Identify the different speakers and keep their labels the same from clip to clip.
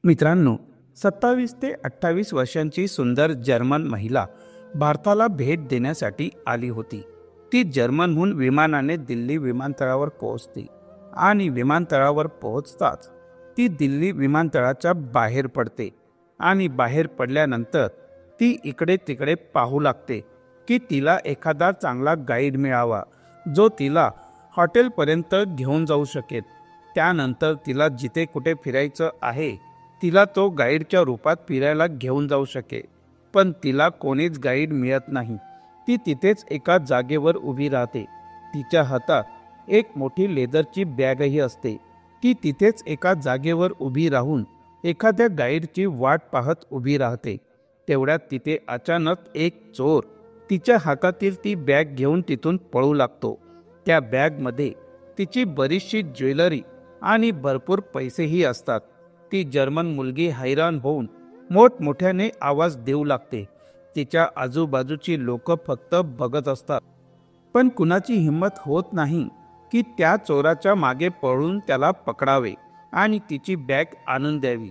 Speaker 1: मित्रांनो, 27 ते 28 वर्षांची सुंदर जर्मन महिला भारताला भेट देण्यासाठी आली होती. ती जर्मनहून विमानाने दिल्ली विमानतळावर पोहोचते आणि विमानतळावर पोहोचताच ती दिल्ली विमानतळाच्या बाहेर पडते आणि बाहेर पडल्यानंतर ती इकडे तिकडे पाहू लागते की तिला एखादा चांगला गाईड मिळावा जो तिला हॉटेलपर्यंत घेऊन जाऊ शकेल. त्यानंतर तिला जिथे कुठे फिरायचं आहे तिला तो गाईडच्या रूपात फिरायला घेऊन जाऊ शके. पण तिला कोणीच गाईड मिळत नाही. ती तिथेच एका जागेवर उभी राहते. तिच्या हातात एक मोठी लेदरची बॅगही असते. ती तिथेच एका जागेवर उभी राहून एखाद्या गाईडची वाट पाहत उभी राहते. तेवढ्यात तिथे अचानक एक चोर तिच्या हातातील ती बॅग घेऊन तिथून पळू लागतो. त्या बॅगमध्ये तिची बरीचशी ज्वेलरी आणि भरपूर पैसेही असतात. ती जर्मन मुलगी हैराण होऊन मोठमोठ्याने आवाज देऊ लागते. तिच्या आजूबाजूची लोक फक्त बघत असतात, पण कुणाची हिंमत होत नाही की त्या चोराच्या मागे पळून त्याला पकडावे आणि तिची बॅग आणून द्यावी.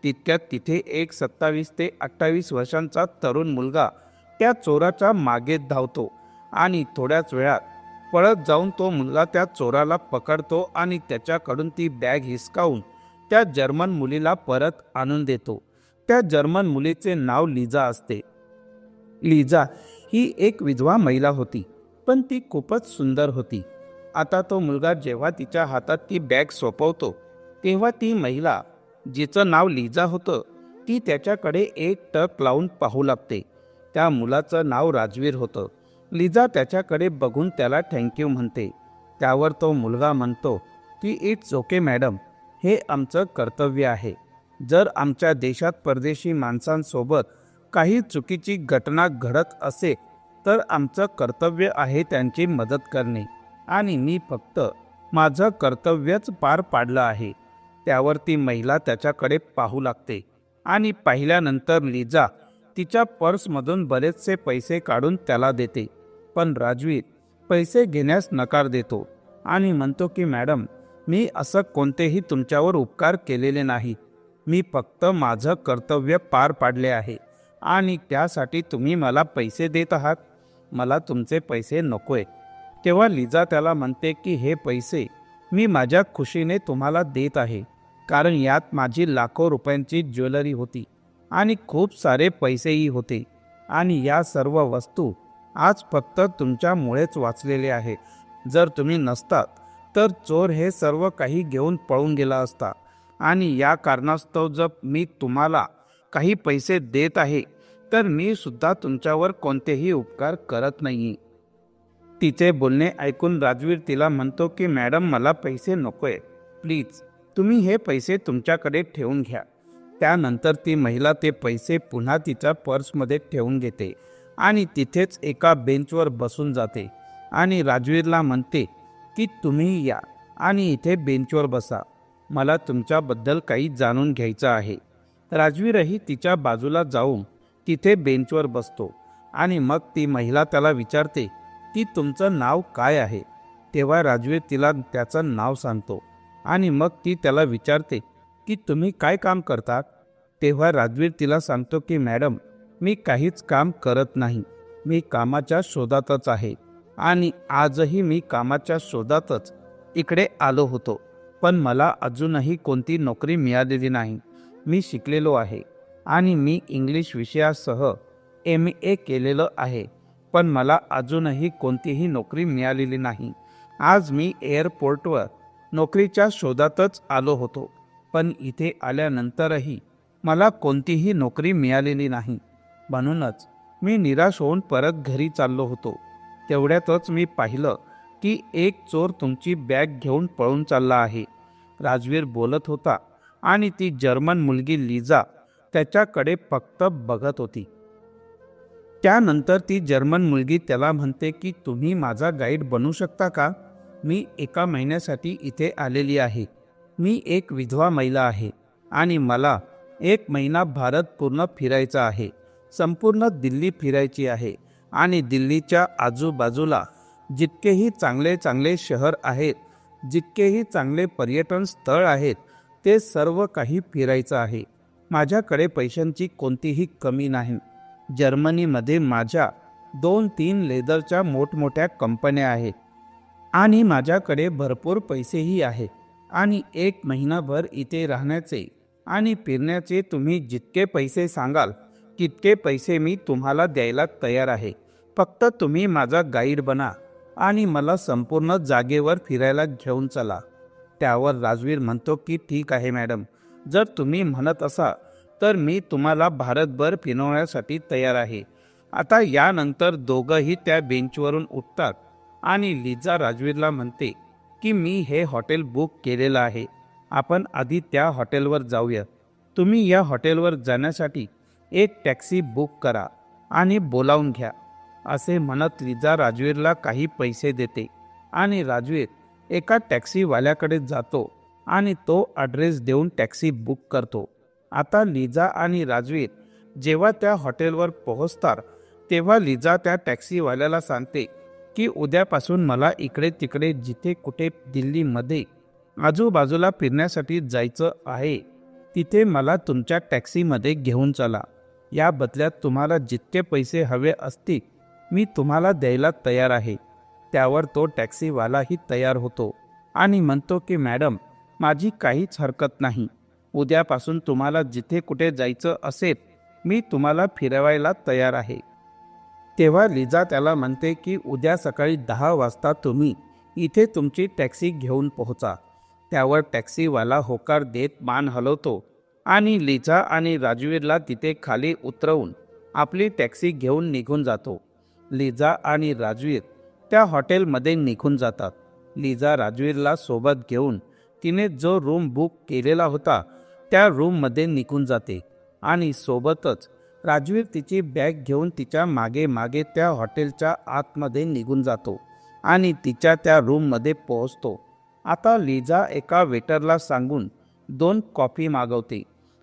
Speaker 1: तितक्यात तिथे एक 27 ते 28 वर्षांचा तरुण मुलगा त्या चोराच्या मागे धावतो आणि थोड्याच वेळात पळत जाऊन तो मुलगा त्या चोराला पकडतो आणि त्याच्याकडून ती बॅग हिसकावून त्या जर्मन मुलीला परत आणून देतो. त्या जर्मन मुलीचे नाव लिझा असते. लिझा ही एक विधवा महिला होती, पण ती खूपच सुंदर होती. आता तो मुलगा जेव्हा तिच्या हातात ती बॅग सोपवतो तेव्हा ती महिला, जिचं नाव लिझा होतं, ती त्याच्याकडे एक टक लावून पाहू लागते. त्या मुलाचं नाव राजवीर होतं. लिझा त्याच्याकडे बघून त्याला थँक्यू म्हणते. त्यावर तो मुलगा म्हणतो की इट्स ओके मॅडम, हे आमचं कर्तव्य आहे. जर आमच्या देशात परदेशी माणसांसोबत काही चुकीची घटना घडत असेल तर आमचं कर्तव्य आहे त्यांची मदत करणे आणि मी फक्त माझं कर्तव्यच पार पाडलं आहे. त्यावर ती महिला त्याच्याकडे पाहू लागते आणि पाहिल्यानंतर लिझा तिच्या पर्समधून बरेचसे पैसे काढून त्याला देते. पण राजवीर पैसे घेण्यास नकार देतो आणि म्हणतो की मॅडम, मी असं कोणतेही तुमच्यावर उपकार केलेले नाही. मी फक्त माझं कर्तव्य पार पाडले आहे आणि त्यासाठी तुम्ही मला पैसे देत आहात. मला तुमचे पैसे नकोय. तेव्हा लिझा त्याला म्हणते की हे पैसे मी माझ्या खुशीने तुम्हाला देत आहे, कारण यात माझी लाखो रुपयांची ज्वेलरी होती आणि खूप सारे पैसेही होते आणि या सर्व वस्तू आज फक्त तुमच्यामुळेच वाचलेले आहे. जर तुम्ही नसतात तर चोर हे सर्व काही घेऊन पळून गेला असता आणि या कारणास्तव जर मी तुम्हाला काही पैसे देत आहे तर मी सुद्धा तुमच्यावर कोणतेही उपकार करत नाही. तिचे बोलणे ऐकून राजवीर तिला म्हणतो की मॅडम, मला पैसे नकोय, प्लीज तुम्ही हे पैसे तुमच्याकडे ठेवून घ्या. त्यानंतर ती महिला ते पैसे पुन्हा तिच्या पर्समध्ये ठेवून घेते आणि तिथेच एका बेंचवर बसून जाते आणि राजवीरला म्हणते की तुम्ही या आणि इथे बेंचवर बसा, मला तुमच्याबद्दल काही जाणून घ्यायचं आहे. राजवीरही तिच्या बाजूला जाऊन तिथे बेंचवर बसतो आणि मग ती महिला त्याला विचारते की तुमचं नाव काय आहे. तेव्हा राजवीर तिला त्याचं नाव सांगतो आणि मग ती त्याला विचारते की तुम्ही काय काम करतात. तेव्हा राजवीर तिला सांगतो की मॅडम, मी काहीच काम करत नाही, मी कामाच्या शोधातच आहे आणि आजही मी कामाच्या शोधातच इकडे आलो होतो, पण मला अजूनही कोणती नोकरी मिळालेली नाही. मी शिकलेलो आहे आणि मी इंग्लिश विषयासह MA केलेलं आहे, पण मला अजूनही कोणतीही नोकरी मिळालेली नाही. आज मी एअरपोर्टवर नोकरीच्या शोधातच आलो होतो, पण इथे आल्यानंतरही मला कोणतीही नोकरी मिळालेली नाही. म्हणूनच मी निराश होऊन परत घरी चाललो होतो. तेवढ्यातच मी पाहिलं की एक चोर तुमची बॅग घेऊन पळून चालला आहे. राजवीर बोलत होता आणि ती जर्मन मुलगी लिझा त्याच्याकडे फक्त बघत होती. त्यानंतर ती जर्मन मुलगी त्याला म्हणते की तुम्ही माझा गाईड बनू शकता का. मी एका महिन्यासाठी इथे आलेली आहे. मी एक विधवा महिला आहे आणि मला 1 महिना भारत पूर्ण फिरायचा आहे. संपूर्ण दिल्ली फिरायची आहे आणि दिल्लीच्या आजूबाजूला जितकेही चांगले चांगले शहर आहेत, जितकेही चांगले पर्यटन स्थळ आहेत, ते सर्व काही फिरायचं आहे. माझ्याकडे पैशांची कोणतीही कमी नाही. जर्मनीमध्ये माझ्या 2-3 लेदरच्या मोठमोठ्या कंपन्या आहेत आणि माझ्याकडे भरपूर पैसेही आहेत आणि 1 महिनाभर इथे राहण्याचे आणि फिरण्याचे तुम्ही जितके पैसे सांगाल तितके पैसे मी तुम्हाला द्यायला तयार आहे. फक्त तुम्ही माझा गाईड बना आणि मला संपूर्ण जागेवर फिरायला घेऊन चला. त्यावर राजवीर म्हणतो की ठीक आहे मॅडम, जर तुम्ही म्हणत असा तर मी तुम्हाला भारतभर फिरवण्यासाठी तयार आहे. आता यानंतर दोघंही त्या बेंचवरून उठतात आणि लिझा राजवीरला म्हणते की मी हे हॉटेल बुक केलेलं आहे, आपण आधी त्या हॉटेलवर जाऊया. तुम्ही या हॉटेलवर जाण्यासाठी एक टॅक्सी बुक करा आणि बोलावून घ्या. असे म्हणत लिझा राजवीरला काही पैसे देते आणि राजवीर एका टॅक्सीवाल्याकडे जातो आणि तो ॲड्रेस देऊन टॅक्सी बुक करतो. आता लिझा आणि राजवीर जेव्हा त्या हॉटेलवर पोहोचतात तेव्हा लिझा त्या टॅक्सीवाल्याला सांगते की उद्यापासून मला इकडे तिकडे जिथे कुठे दिल्लीमध्ये आजूबाजूला फिरण्यासाठी जायचं आहे तिथे मला तुमच्या टॅक्सीमध्ये घेऊन चला. या बदल्यात तुम्हाला जितके पैसे हवे असतील मी तुम्हाला द्यायला तयार आहे. त्यावर तो टॅक्सीवालाही तयार होतो आणि म्हणतो की मॅडम, माझी काहीच हरकत नाही. उद्यापासून तुम्हाला जिथे कुठे जायचं असेल मी तुम्हाला फिरवायला तयार आहे. तेव्हा लिझा त्याला म्हणते की उद्या सकाळी 10 वाजता तुम्ही इथे तुमची टॅक्सी घेऊन पोहोचा. त्यावर टॅक्सीवाला होकार देत मान हलवतो आणि लिझा आणि राजवीरला तिथे खाली उतरवून आपली टॅक्सी घेऊन निघून जातो. लिझा आणि राजवीर त्या हॉटेलमध्ये निघून जातात. लिझा राजवीरला सोबत घेऊन तिने जो रूम बुक केलेला होता त्या रूममध्ये निघून जाते आणि सोबतच राजवीर तिची बॅग घेऊन तिच्या मागे मागे त्या हॉटेलच्या आतमध्ये निघून जातो आणि तिच्या त्या रूममध्ये पोहोचतो. आता लिझा एका वेटरला सांगून 2 कॉफी मागवते.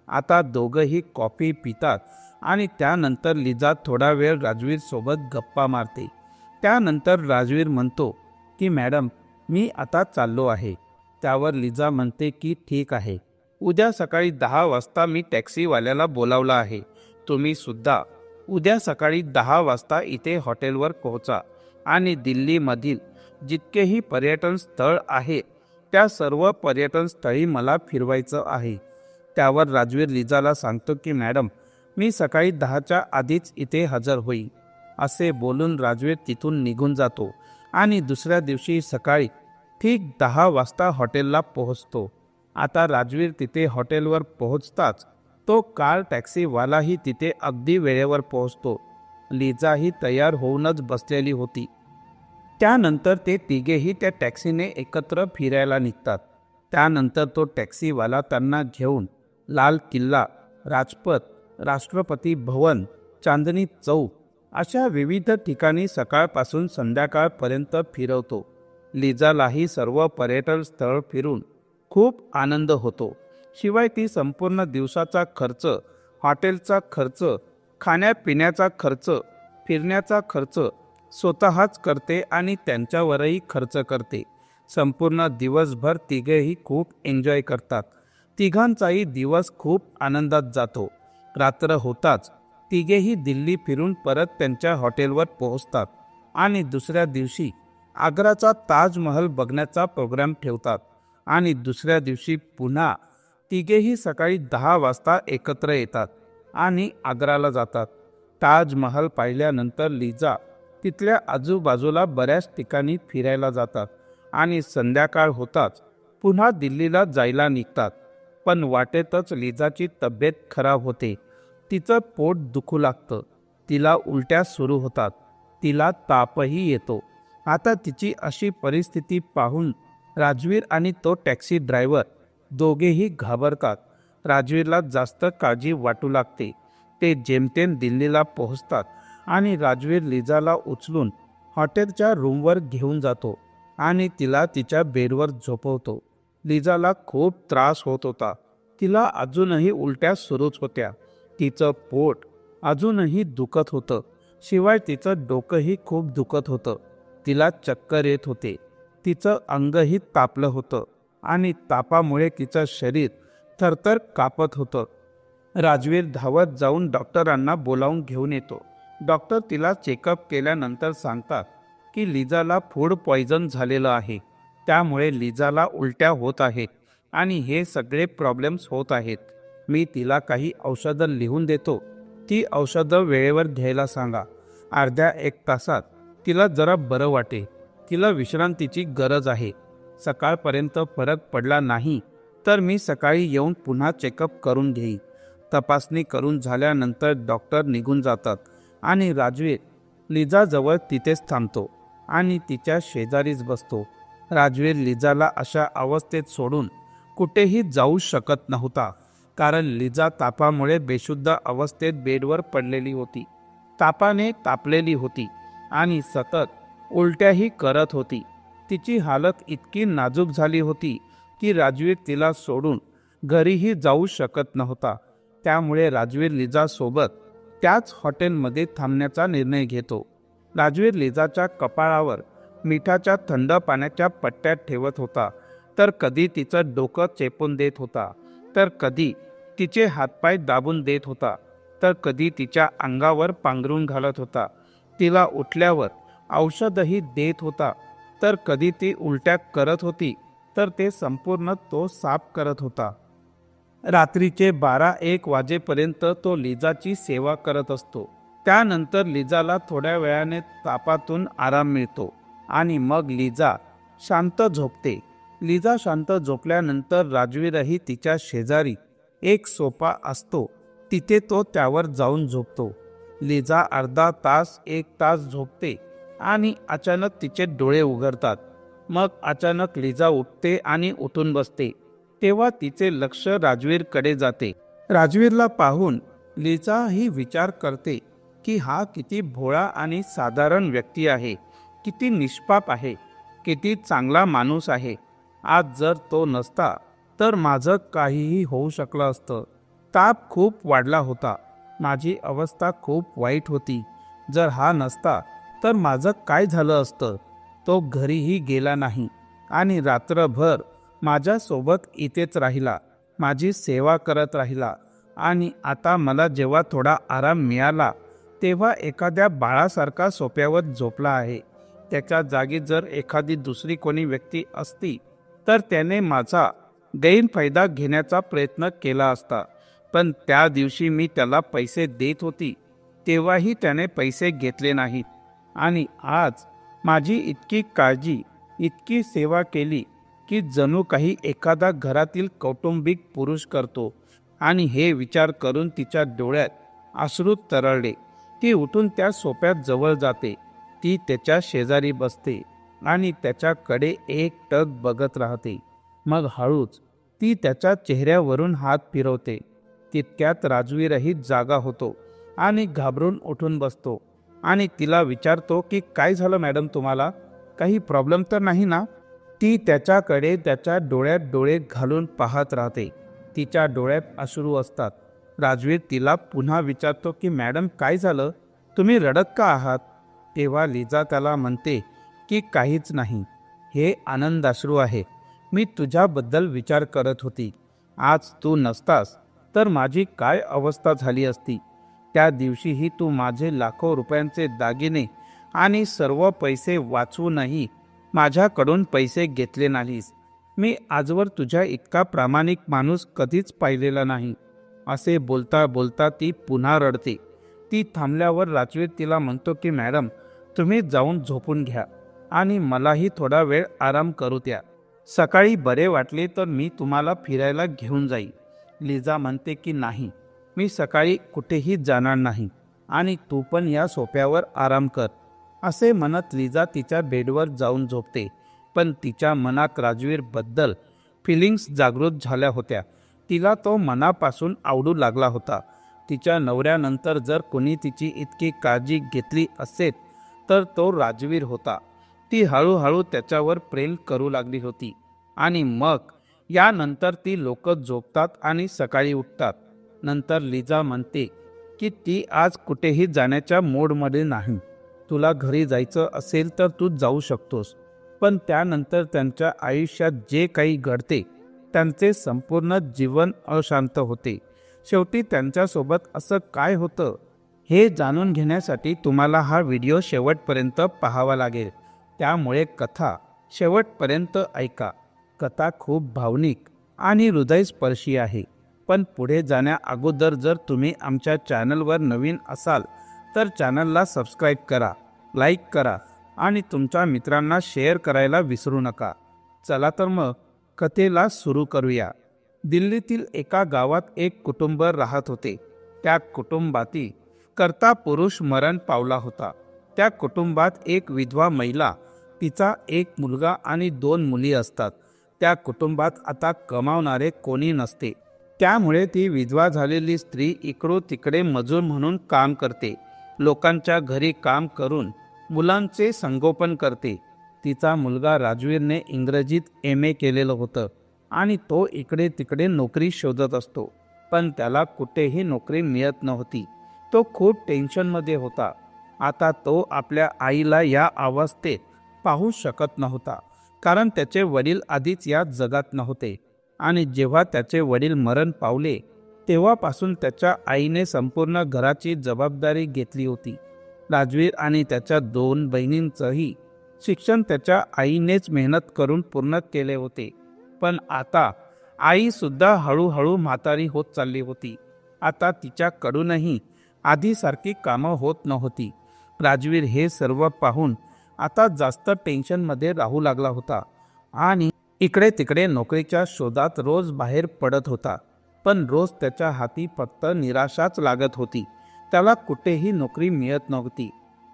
Speaker 1: आता दोघंही कॉफी पितात आणि त्यानंतर लिझा थोडा वेळ राजवीर सोबत गप्पा मारते. त्यानंतर राजवीर म्हणतो की मॅडम, मी आता चाललो आहे. त्यावर लिझा म्हणते की ठीक आहे, उद्या सकाळी 10 वाजता मी टॅक्सीवाल्याला बोलावलं आहे. तुम्ही सुद्धा उद्या सकाळी 10 वाजता इथे हॉटेलवर पोहोचा आणि दिल्लीमधील जितकेही पर्यटन स्थळ आहे त्या सर्व पर्यटन स्थळी मला फिरवायचं आहे. त्यावर राजवीर लिझाला सांगतो की मॅडम, मी सकाळी 10च्या आधीच इथे हजर होईल. असे बोलून राजवीर तिथून निघून जातो आणि दुसऱ्या दिवशी सकाळी ठीक 10 वाजता हॉटेलला पोहोचतो. आता राजवीर तिथे हॉटेलवर पोहोचताच तो कार टॅक्सीवालाही तिथे अगदी वेळेवर पोहोचतो. लिझाही तयार होऊनच बसलेली होती. त्यानंतर ते तिघेही त्या टॅक्सीने एकत्र फिरायला निघतात. त्यानंतर तो टॅक्सीवाला त्यांना घेऊन लाल किल्ला, राजपथ, राष्ट्रपती भवन, चांदनी चौक अशा विविध ठिकाणी सकाळपासून संध्याकाळपर्यंत फिरवतो. लिझालाही सर्व पर्यटन स्थळ फिरून खूप आनंद होतो. शिवाय ती संपूर्ण दिवसाचा खर्च, हॉटेलचा खर्च, खाण्यापिण्याचा खर्च, फिरण्याचा खर्च स्वतःच करते आणि त्यांच्यावरही खर्च करते. संपूर्ण दिवसभर तिघेही खूप एन्जॉय करतात. तिघांचाही दिवस खूप आनंदात जातो. रात्र होताच तिघेही दिल्ली फिरून परत त्यांच्या हॉटेलवर पोहोचतात आणि दुसऱ्या दिवशी आग्राचा ताजमहल बघण्याचा प्रोग्राम ठेवतात आणि दुसऱ्या दिवशी पुन्हा तिघेही सकाळी 10 वाजता एकत्र येतात आणि आग्राला जातात. ताजमहल पाहिल्यानंतर लिझा तिथल्या आजूबाजूला बऱ्याच ठिकाणी फिरायला जातात आणि संध्याकाळ होताच पुन्हा दिल्लीला जायला निघतात. पण वाटेतच लिझाची तब्येत खराब होते. तिचं पोट दुखू लागतं, तिला उलट्या सुरू होतात, तिला तापही येतो. आता तिची अशी परिस्थिती पाहून राजवीर आणि तो टॅक्सी ड्रायव्हर दोघेही घाबरतात. राजवीरला जास्त काळजी वाटू लागते. ते जेमतेम दिल्लीला पोहोचतात आणि राजवीर लिझाला उचलून हॉटेलच्या रूमवर घेऊन जातो आणि तिला तिच्या बेडवर झोपवतो. लिझाला खूप त्रास होत होता. तिला अजूनही उलट्या सुरूच होत्या. तिचं पोट अजूनही दुखत होतं. शिवाय तिचं डोकंही खूप दुखत होतं. तिला चक्कर येत होते. तिचं अंगही तापलं होतं आणि तापामुळे तिचं शरीर थरथर कापत होतं. राजवीर धावत जाऊन डॉक्टरांना बोलावून घेऊन येतो. डॉक्टर तिला चेकअप केल्यानंतर सांगतात की लिजाला फूड पॉइझन झालेलं आहे. त्यामुळे लिजाला उलट्या होत आहेत आणि हे सगळे प्रॉब्लेम्स होत आहेत. मी तिला काही औषधं लिहून देतो. ती औषधं वेळेवर घ्यायला सांगा. अर्ध्या एक तासात तिला जरा बरं वाटेल. तिला विश्रांतीची गरज आहे. सकाळपर्यंत फरक पडला नाही तर मी सकाळी येऊन पुन्हा चेकअप करून घेईन. तपासणी करून झाल्यानंतर डॉक्टर निघून जातात आणि राजवीर लिजाजवळ तिथेच थांबतो आणि तिच्या शेजारीच बसतो. राजवीर लिजाला अशा अवस्थेत सोडून कुठेही जाऊ शकत नव्हता, कारण लिजा तापामुळे बेशुद्ध अवस्थेत बेडवर पडलेली होती. तापाने तापलेली होती आणि सतत उलट्याही करत होती. तिची हालत इतकी नाजूक झाली होती की राजवीर तिला सोडून घरीही जाऊ शकत नव्हता. त्यामुळे राजवीर लिजासोबत त्याच हॉटेलमध्ये थांबण्याचा निर्णय घेतो. राजवीर लिजाच्या कपाळावर मिठाच्या थंड पाण्याच्या पट्ट्यात ठेवत होता, तर कधी तिचं डोकं चेपून देत होता, तर कधी तिचे हातपाय दाबून देत होता, तर कधी तिच्या अंगावर पांघरून घालत होता. तिला उठल्यावर औषधही देत होता, तर कधी ती उलट्या करत होती तर ते संपूर्ण तो साफ करत होता. रात्रीचे 12-1 वाजेपर्यंत तो लिजाची सेवा करत असतो. त्यानंतर लिजाला थोड्या वेळाने तापातून आराम मिळतो आणि मग लिजा शांत झोपते. लिजा शांत झोपल्यानंतर राजवीरही तिच्या शेजारी एक सोफा असतो, तिथे तो त्यावर जाऊन झोपतो. लिजा अर्धा तास 1 तास झोपते आणि अचानक तिचे डोळे उघडतात. मग अचानक लिजा उठते आणि उठून बसते. तेव्हा तिचे लक्ष राजवीरकडे जाते. राजवीरला पाहून लिजा ही विचार करते की हा किती भोळा आणि साधारण व्यक्ती आहे, किती निष्पाप आहे, किती चांगला माणूस आहे. आज जर तो नसता तर माझं काहीही होऊ शकलं असतं. ताप खूप वाढला होता. माझी अवस्था खूप वाईट होती. जर हा नसता तर माझं काय झालं असतं. तो घरीही गेला नाही आणि रात्रभर माझ्यासोबत इथेच राहिला, माझी सेवा करत राहिला आणि आता मला जेव्हा थोडा आराम मिळाला तेव्हा एखाद्या बाळासारखा सोफ्यावर झोपला आहे. त्याच्या जागी जर एखादी दुसरी कोणी व्यक्ती असती तर त्याने माझा गैरफायदा घेण्याचा प्रयत्न केला असता. पण त्या दिवशी मी त्याला पैसे देत होती तेव्हाही त्याने पैसे घेतले नाहीत आणि आज माझी इतकी काळजी, इतकी सेवा केली की जणू काही एखादा घरातील कौटुंबिक पुरुष करतो. आणि हे विचार करून तिच्या डोळ्यात अश्रू तरळले. ती उठून त्या सोफ्यात जवळ जाते. ती त्याच्या शेजारी बसते आणि त्याच्याकडे एकटक बघत राहते. मग हळूच ती त्याच्या चेहऱ्यावरून हात फिरवते. तितक्यात राजवीरही जागा होतो आणि घाबरून उठून बसतो आणि तिला विचारतो की काय झालं मॅडम, तुम्हाला काही प्रॉब्लेम तर नाही ना. ती त्याच्याकडे त्याच्या डोळ्यात डोळे घालून पाहत राहते. तिच्या डोळ्यात अश्रू असतात. राजवीर तिला पुन्हा विचारतो की मॅडम काय झालं, तुम्ही रडत का आहात. तेव्हा लिजा त्याला म्हणते की काहीच नाही, हे आनंदाश्रू आहे. मी तुझ्याबद्दल विचार करत होती. आज तू नसतास तर माझी काय अवस्था झाली असती. त्या दिवशीही तू माझे लाखो रुपयांचे दागिने आणि सर्व पैसे वाचवूनही माझ्याकडून पैसे घेतले नाहीस. मी आजवर तुझ्या इतका प्रामाणिक माणूस कधीच पाहिलेला नाही. असे बोलता बोलता ती पुन्हा रडते. ती थांबल्यावर राजवीर तिला म्हणतो की मॅडम तुम्ही जाऊन झोपून घ्या आणि मलाही थोडा वेळ आराम करू द्या. सकाळी बरे वाटले तर मी तुम्हाला फिरायला घेऊन जाईल. लिजा म्हणते की नाही, मी सकाळी कुठेही जाणार नाही आणि तू पण या सोफ्यावर आराम कर. असे म्हणत लिजा तिच्या बेडवर जाऊन झोपते. पण तिच्या मनात राजवीरबद्दल फिलिंग्स जागृत झाल्या होत्या. तिला तो मनापासून आवडू लागला होता. तिच्या नवऱ्यानंतर जर कोणी तिची इतकी काळजी घेतली असेल तर तो राजवीर होता. ती हळूहळू त्याच्यावर प्रेम करू लागली होती. आणि मग यानंतर ती लोक झोपतात आणि सकाळी उठतात. नंतर लिजा म्हणते की ती आज कुठेही जाण्याच्या मूडमध्ये नाही. तुला घरी जायचं असेल तर तू जाऊ शकतोस. पण त्यानंतर त्यांच्या आयुष्यात जे काही घडते त्यांचे संपूर्ण जीवन अशांत होते. शेवटी त्यांच्यासोबत असं काय होतं हे जाणून घेण्यासाठी तुम्हाला हा व्हिडिओ शेवटपर्यंत पाहावा लागेल, त्यामुळे कथा शेवटपर्यंत ऐका. कथा खूप भावनिक आणि हृदयस्पर्शी आहे. पण पुढे जाण्या अगोदर जर तुम्ही आमच्या चॅनलवर नवीन असाल तर चॅनलला सबस्क्राईब करा, लाईक करा आणि तुमच्या मित्रांना शेअर करायला विसरू नका. चला तर मग कथेला सुरू करूया. दिल्लीतील एका गावात एक कुटुंब राहत होते. त्या कुटुंबातील कर्ता पुरुष मरण पावला होता. त्या कुटुंबात एक विधवा महिला, तिचा एक मुलगा आणि 2 मुली असतात. त्या कुटुंबात आता कमावणारे कोणी नसते, त्यामुळे ती विधवा झालेली स्त्री इकडून तिकडे मजूर म्हणून काम करते. लोकांच्या घरी काम करून मुलांचे संगोपन करते. तिचा मुलगा राजवीरने इंग्रजीत MA केलेलं होतं आणि तो इकडे तिकडे नोकरी शोधत असतो, पण त्याला कुठेही नोकरी मिळत नव्हती. तो खूप टेन्शनमध्ये होता. आता तो आपल्या आईला या अवस्थेत पाहू शकत नव्हता, कारण त्याचे वडील आधीच या जगात नव्हते आणि जेव्हा त्याचे वडील मरण पावले तेव्हापासून त्याच्या आईने संपूर्ण घराची जबाबदारी घेतली होती. राजवीर आणि त्याच्या 2 बहिणींचंही शिक्षण त्याच्या आईनेच मेहनत करून पूर्ण केले होते. पण आता आई सुद्धा हळूहळू म्हातारी होत चालली होती. आता तिच्याकडूनही आधीसारखी कामं होत नव्हती. राजवीर हे सर्व पाहून आता जास्त टेन्शनमध्ये राहू लागला होता आणि इकडे तिकडे नोकरीच्या शोधात रोज बाहेर पडत होता. पण रोज त्याच्या हाती फक्त निराशाच लागत होती. त्याला कुठेही नोकरी मिळत नव्हती.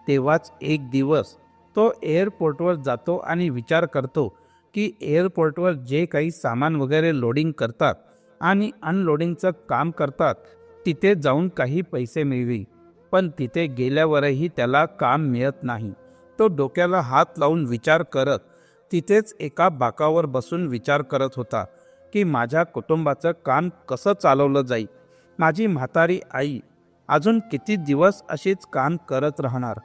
Speaker 1: तेव्हाच एक दिवस तो एअरपोर्टवर जातो आणि विचार करतो की एअरपोर्टवर जे काही सामान वगैरे लोडिंग करतात आणि अनलोडिंगचं काम करतात तिथे जाऊन काही पैसे मिळवी. पण तिथे गेल्यावरही त्याला काम मिळत नाही. तो डोक्याला हात लावून विचार करत तिथेच एका बाकावर बसून विचार करत होता की माझ्या कुटुंबाचं काम कसं चालवलं जाईल. माझी म्हातारी आई अजून किती दिवस अशीच काम करत राहणार.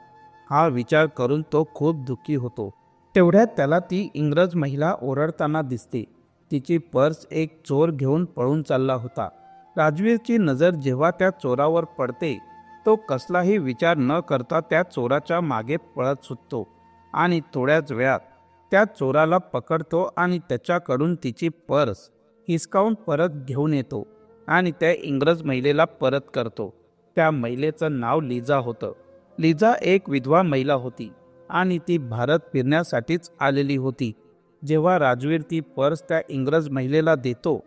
Speaker 1: हा विचार करून तो खूप दुःखी होतो. तेवढ्यात त्याला ती इंग्रज महिला ओरडताना दिसते. तिची पर्स एक चोर घेऊन पळून चालला होता. राजवीरची नजर जेव्हा त्या चोरावर पडते तो कसलाही विचार न करता त्या चोराच्या मागे पळत सुटतो आणि थोड्याच वेळात त्या चोराला पकडतो आणि त्याच्याकडून तिची पर्स हिसकावून परत घेऊन येतो आणि त्या इंग्रज महिलेला परत करतो. त्या महिलेचं नाव लिझा होतं. लिझा एक विधवा महिला होती आणि ती भारत फिरण्यासाठीच आलेली होती. जेव्हा राजवीर ती पर्स त्या इंग्रज महिलेला देतो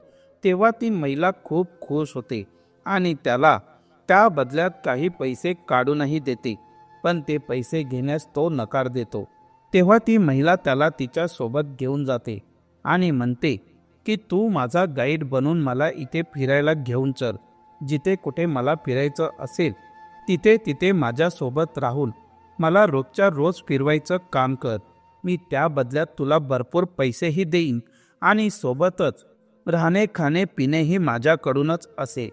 Speaker 1: तेव्हा ती महिला खूप खुश होते आणि त्याला त्या बदल्यात काही पैसे काढूनही देते. पण ते पैसे घेण्यास तो नकार देतो. तेव्हा ती महिला त्याला तिच्या सोबत घेऊन जाते आणि म्हणते की तू माझा गाईड बनून मला इथे फिरायला घेऊन चल. जिथे कुठे मला फिरायचं असेल तिथे तिथे माझ्यासोबत राहून मला रोजच्या रोज फिरवायचं काम कर. मी त्या बदल्यात तुला भरपूर पैसेही देईन आणि सोबतच राहणे खाणे पिणेही माझ्याकडूनच असेल.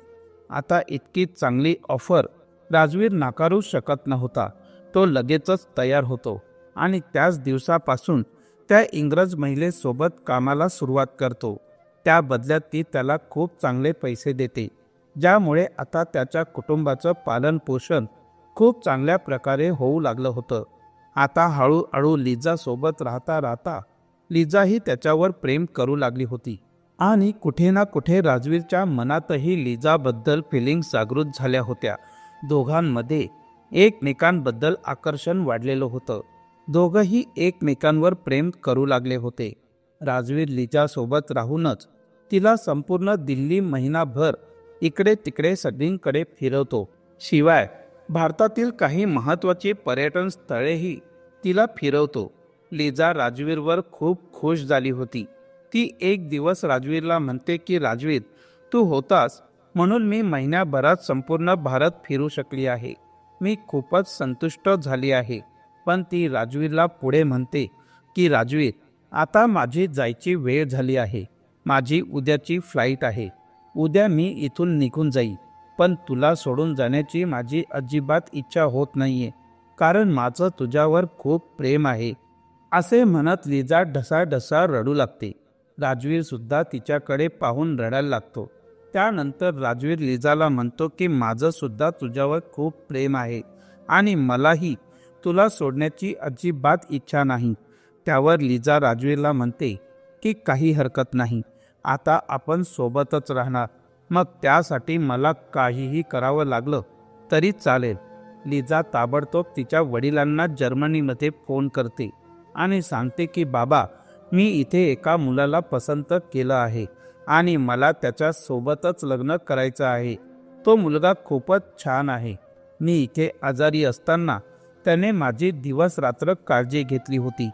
Speaker 1: आता इतकी चांगली ऑफर राजवीर नाकारू शकत नव्हता. तो लगेचच तयार होतो आणि त्याच दिवसापासून त्या इंग्रज महिलेसोबत कामाला सुरुवात करतो. त्या बदल्यात ती त्याला खूप चांगले पैसे देते, ज्यामुळे आता त्याच्या कुटुंबाचं पालन पोषण खूप चांगल्या प्रकारे होऊ लागलं होतं. आता हळूहळू लिझासोबत राहता राहता लिझाही त्याच्यावर प्रेम करू लागली होती आणि कुठे ना कुठे राजवीरच्या मनातही लिझाबद्दल फिलिंग्स जागृत झाल्या होत्या. दोघांमध्ये एकमेकांबद्दल आकर्षण वाढलेलं होतं. दोघंही एकमेकांवर प्रेम करू लागले होते. राजवीर लिझासोबत राहूनच तिला संपूर्ण दिल्ली महिनाभर इकडे तिकडे सगळीकडे फिरवतो. शिवाय भारतातील काही महत्त्वाची पर्यटन स्थळेही तिला फिरवतो. लिझा राजवीरवर खूप खुश झाली होती. ती एक दिवस राजवीरला म्हणते की राजवीर, तू होतास म्हणून मी महिन्याभरात संपूर्ण भारत फिरू शकली आहे. मी खूपच संतुष्ट झाली आहे. पण ती राजवीरला पुढे म्हणते की राजवीर, आता माझी जायची वेळ झाली आहे. माझी उद्याची फ्लाईट आहे. उद्या मी इथून निघून जाईल. पण तुला सोडून जाण्याची माझी अजिबात इच्छा होत नाहीये, कारण माझं तुझ्यावर खूप प्रेम आहे. असे म्हणत लिझा ढसाढसा रडू लागते. राजवीर सुद्धा तिच्याकडे पाहून रडायला लागतो. त्यानंतर राजवीर लिजाला म्हणतो की माझं सुद्धा तुझ्यावर खूप प्रेम आहे आणि मलाही तुला सोडण्याची अजिबात इच्छा नाही. त्यावर लिजा राजवीरला म्हणते की काही हरकत नाही, आता आपण सोबतच राहणार. मग त्यासाठी मला काहीही करावं लागलं तरी चालेल. लिजा ताबडतोब तिच्या वडिलांना जर्मनीमध्ये फोन करते आणि सांगते की बाबा, मी इथे एका मुलाला पसंत केलं आहे आणि मला त्याच्या सोबतच लग्न करायचं आहे. तो मुलगा खूपच छान आहे. मी इथे आजारी असताना त्याने माझी दिवस रात्र काळजी घेतली होती.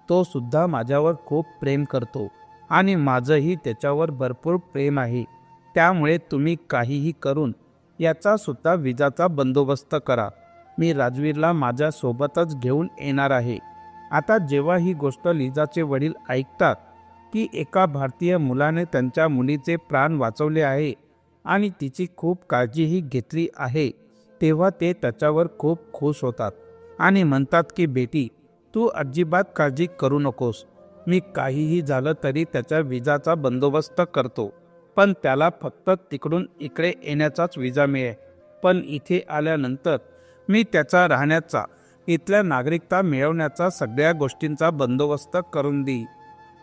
Speaker 1: तो सुद्धा माझ्यावर खूप प्रेम करतो आणि माझंही त्याच्यावर भरपूर प्रेम आहे. त्यामुळे तुम्ही काहीही करून याचा सुद्धा विजाचा बंदोबस्त करा. मी राजवीरला माझ्या सोबतच घेऊन येणार आहे. आता जेव्हा ही गोष्ट लिजाचे वडील ऐकतात की एका भारतीय मुलाने त्यांच्या मुलीचे प्राण वाचवले आहे आणि तिची खूप काळजीही घेतली आहे, तेव्हा ते त्याच्यावर खूप खुश होतात आणि म्हणतात की बेटी, तू अजिबात काळजी करू नकोस. मी काहीही झालं तरी त्याच्या विजाचा बंदोबस्त करतो, पण त्याला फक्त तिकडून इकडे येण्याचाच विजा मिळेल. पण इथे आल्यानंतर मी त्याचा राहण्याचा, इथल्या नागरिकता मिळवण्याचा सगळ्या गोष्टींचा बंदोबस्त करून देईन.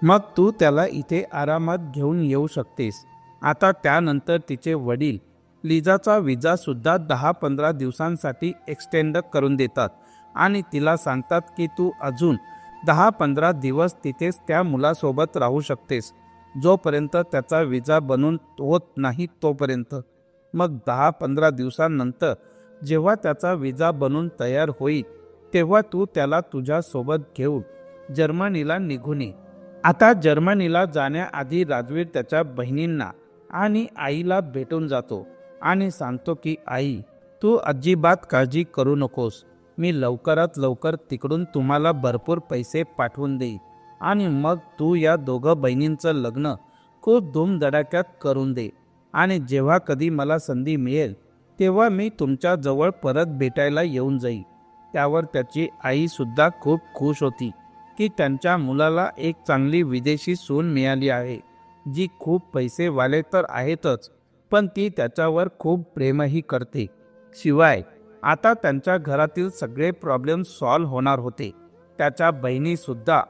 Speaker 1: मग तू त्याला इथे आरामात घेऊन येऊ शकतेस. आता त्यानंतर तिचे वडील लिजाचा विजा सुद्धा 10-15 दिवसांसाठी एक्सटेंड करून देतात आणि तिला सांगतात की तू अजून 10-15 दिवस तिथेच त्या मुलासोबत राहू शकतेस, जोपर्यंत त्याचा विजा बनून होत नाही तोपर्यंत. मग 10-15 दिवसांनंतर जेव्हा त्याचा विजा बनून तयार होईल तेव्हा तू त्याला तुझ्यासोबत घेऊन जर्मनीला निघून ये. आता जर्मनीला जाण्याआधी राजवीर त्याच्या बहिणींना आणि आईला भेटून जातो आणि सांगतो की आई, तू अजिबात काळजी करू नकोस. मी लवकरात लवकर तिकडून तुम्हाला भरपूर पैसे पाठवून देईन आणि मग तू या दोघं बहिणींचं लग्न खूप धूमधडाक्यात करून दे. आणि जेव्हा कधी मला संधी मिळेल तेव्हा मी तुमच्या जवळ परत भेटायला येऊन जाईल. त्यावर त्याची आई सुद्धा खूप खुश होती की त्यांच्या मुलाला एक चांगली विदेशी सून मिळाली आहे, जी खूप पैसेवाले तर आहेतच, पण ती त्याच्यावर खूप प्रेमही करते. शिवाय आता त्यांच्या घरातील सगळे प्रॉब्लेम सॉल्व्ह होणार होते. त्याच्या बहिणी सुद्धा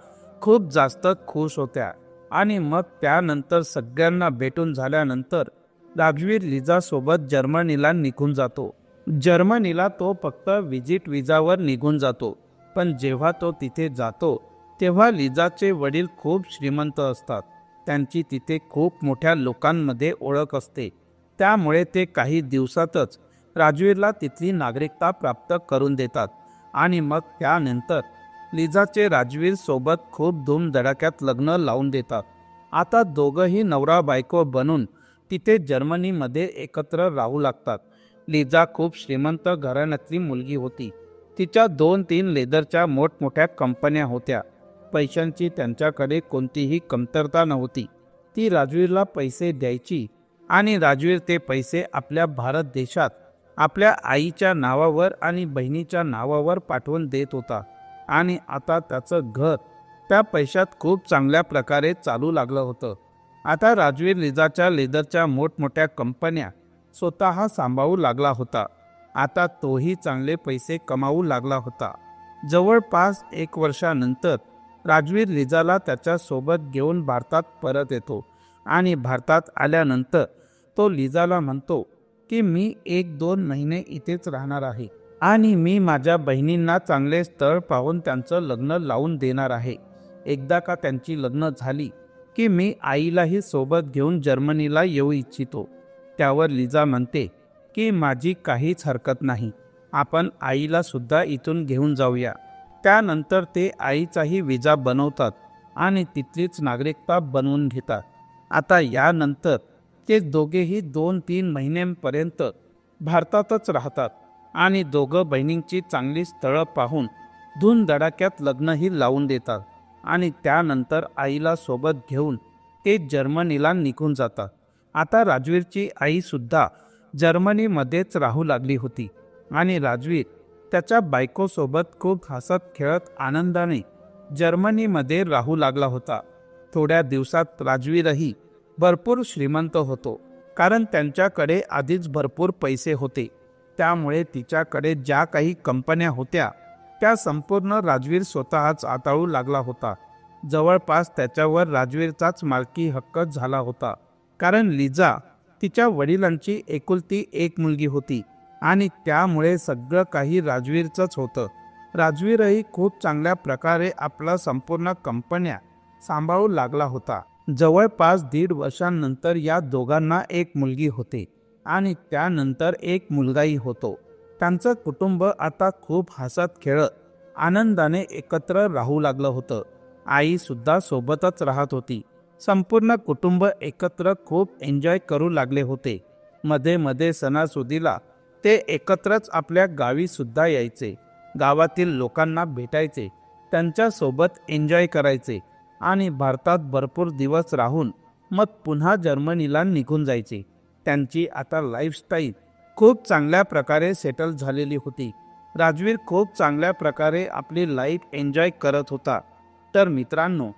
Speaker 1: खूप जास्त खुश होत्या. आणि मग त्यानंतर सगळ्यांना भेटून झाल्यानंतर राजवीर लिजासोबत जर्मनीला निघून जातो. जर्मनीला तो फक्त व्हिजिट विजावर निघून जातो, पण जेव्हा तो तिथे जातो तेव्हा लिजाचे वडील खूप श्रीमंत असतात. त्यांची तिथे खूप मोठ्या लोकांमध्ये ओळख असते. त्यामुळे ते काही दिवसातच राजवीरला तिथली नागरिकता प्राप्त करून देतात आणि मग त्यानंतर लिजाचे राजवीर सोबत खूप धूमधडाक्यात लग्न लावून देतात. आता दोघंही नवरा बायको बनून तिथे जर्मनीमध्ये एकत्र राहू लागतात. लिजा खूप श्रीमंत घराण्यातली मुलगी होती. तिच्या 2-3 लेदरच्या मोठमोठ्या कंपन्या होत्या. पैशांची त्यांच्याकडे कोणतीही कमतरता नव्हती. ती राजवीरला पैसे द्यायची आणि राजवीर ते पैसे आपल्या भारत देशात आपल्या आईच्या नावावर आणि बहिणीच्या नावावर पाठवून देत होता. आणि आता त्याचं घर त्या पैशात खूप चांगल्या प्रकारे चालू लागलं होतं. आता राजवीर लिजाच्या लेदरच्या मोठमोठ्या कंपन्या स्वतः सांभाळू लागला होता. आता तोही चांगले पैसे कमावू लागला होता. जवळपास 1 वर्षानंतर राजवीर लिजाला त्याच्या सोबत घेऊन भारतात परत येतो आणि भारतात आल्यानंतर तो लिजाला म्हणतो की मी 1-2 महिने इथेच राहणार आहे आणि मी माझ्या बहिणींना चांगले स्थळ पाहून त्यांचं लग्न लावून देणार आहे. एकदा का त्यांची लग्न झाली की मी आईलाही सोबत घेऊन जर्मनीला येऊ इच्छितो. त्यावर लिजा म्हणते की माझी काहीच हरकत नाही, आपण आईला सुद्धा इथून घेऊन जाऊया. त्यानंतर ते आईचाही विजा बनवतात आणि तिथलीच नागरिकता बनवून घेतात. आता यानंतर ते दोघेही 2-3 महिन्यांपर्यंत भारतातच राहतात आणि दोघं बहिणींची चांगली स्थळं पाहून धूमधडाक्यात लग्नही लावून देतात आणि त्यानंतर आईला सोबत घेऊन ते जर्मनीला निघून जातात. आता राजवीरची आई सुद्धा जर्मनीमध्येच राहू लागली होती आणि राजवीर त्याच्या बायकोसोबत खूप हसत खेळत आनंदाने जर्मनीमध्ये राहू लागला होता. थोड्या दिवसात राजवीरही भरपूर श्रीमंत होतो कारण त्यांच्याकडे आधीच भरपूर पैसे होते. त्यामुळे तिच्याकडे ज्या काही कंपन्या होत्या त्या संपूर्ण राजवीर स्वतःच हाताळू लागला होता. जवळपास त्याच्यावर राजवीरचाच मालकी हक्क झाला होता, कारण लिझा तिच्या वडिलांची एकुलती एक मुलगी होती आणि त्यामुळे सगळं काही राजवीरचंच होतं. राजवीरही खूप चांगल्या प्रकारे आपला संपूर्ण कंपन्या सांभाळू लागला होता. जवळपास 1.5 वर्षांनंतर या दोघांना एक मुलगी होते आणि त्यानंतर एक मुलगाही होतो. त्यांचं कुटुंब आता खूप हसत खेळत आनंदाने एकत्र राहू लागलं होतं. आई सुद्धा सोबतच राहत होती. संपूर्ण कुटुंब एकत्र खूप एन्जॉय करू लागले होते. मध्ये मध्ये सणासुदीला ते एकत्रच आपल्या गावी सुद्धा यायचे. गावातील लोकांना भेटायचे, त्यांच्यासोबत एन्जॉय करायचे आणि भारतात भरपूर दिवस राहून मग पुन्हा जर्मनीला निघून जायचे. त्यांची आता लाईफस्टाईल खूप चांगल्या प्रकारे सेटल झालेली होती. राजवीर खूप चांगल्या प्रकारे आपली लाईफ एन्जॉय करत होता. तर मित्रांनो,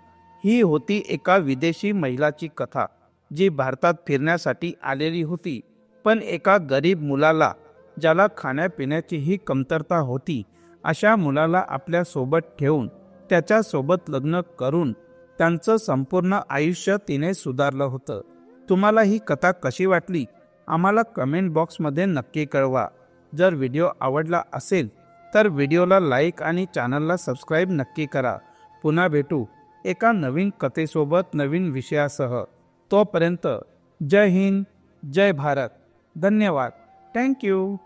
Speaker 1: ही होती एका विदेशी महिलाची कथा, जी भारतात फिरण्यासाठी आलेली होती. पण एका गरीब मुलाला, ज्याला खाण्यापिण्याचीही कमतरता होती, अशा मुलाला आपल्या सोबत ठेवून त्याच्यासोबत लग्न करून त्यांचं संपूर्ण आयुष्य तिने सुधारलं होतं. तुम्हाला ही कथा कशी वाटली आम्हाला कमेंट बॉक्समध्ये नक्की कळवा. जर व्हिडिओ आवडला असेल तर व्हिडिओला लाईक आणि चॅनलला सबस्क्राईब नक्की करा. पुन्हा भेटू एका नवीन कथेसोबत, नवीन विषयासह. तोपर्यंत जय हिंद, जय भारत. धन्यवाद. थँक्यू.